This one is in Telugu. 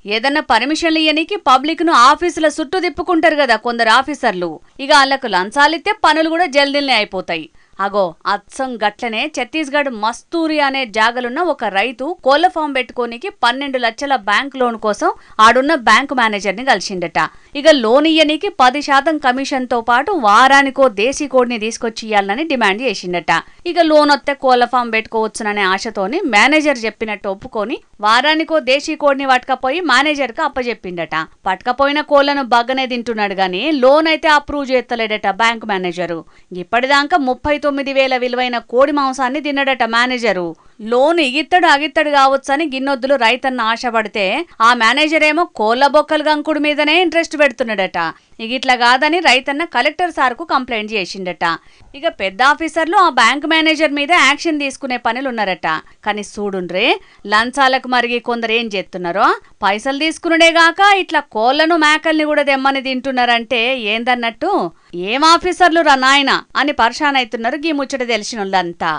ఏదన్నా పర్మిషన్లు ఇయ్యనికి పబ్లిక్ ను ఆఫీసుల చుట్టూ తిప్పుకుంటారు కదా కొందరు ఆఫీసర్లు. ఇక వాళ్ళకు లంచాలిస్తే పనులు కూడా జల్దీనే అయిపోతాయి. అగో అచ్చం గట్లనే ఛత్తీస్గఢ్ మస్తూరి అనే జాగలున్న ఒక రైతు కోళ్ల ఫామ్ పెట్టుకోనికి 12 లక్షల బ్యాంక్ లోన్ కోసం ఆడున్న బ్యాంకు మేనేజర్ ని కలిసిండట. ఇక లోన్ ఇయ్యనికి 10% కమిషన్ తో పాటు వారానికో దేశీ కోడిని తీసుకొచ్చి ఇయ్యాలని డిమాండ్ చేసిండట. ఇక లోన్ వస్తే కోళ్ల ఫామ్ పెట్టుకోవచ్చుననే ఆశతోని మేనేజర్ చెప్పినట్టు ఒప్పుకొని వారానికో దేశీ కోడిని పట్టుకపోయి మేనేజర్ కు అప్పచెప్పిండట. పట్టుకపోయిన కోళ్లను బగ్గనే తింటున్నాడు గాని లోన్ అయితే అప్రూవ్ చేస్తలేడట బ్యాంకు మేనేజరు. ఇప్పటిదాకా 39,000 విలువైన కోడి మాంసాన్ని తిన్నాడట మేనేజరు. లోన్ ఇగిత్తడు అగిత్తడు కావచ్చని గిన్నొద్దులు రైతన్న ఆశపడితే ఆ మేనేజర్ ఏమో కోళ్ల బొక్కలు గంకుడు మీదనే ఇంట్రెస్ట్ పెడుతున్నాడట. ఇగిట్లా కాదని రైతన్న కలెక్టర్ సార్కు కంప్లైంట్ చేసిండట. ఇక పెద్ద ఆఫీసర్లు ఆ బ్యాంక్ మేనేజర్ మీద యాక్షన్ తీసుకునే పనులున్నారట. కానీ చూడుండ్రే లంచాలకు మరిగి కొందరు ఏం చేస్తున్నారో, పైసలు తీసుకునేగాక ఇట్లా కోళ్లను మేకల్ని కూడా తెమ్మని తింటున్నారంటే ఏందన్నట్టు. ఏం ఆఫీసర్లు రా నాయన అని పరేషాన్ అవుతున్నారు గీ ముచ్చట తెలిసినోళ్ళంతా.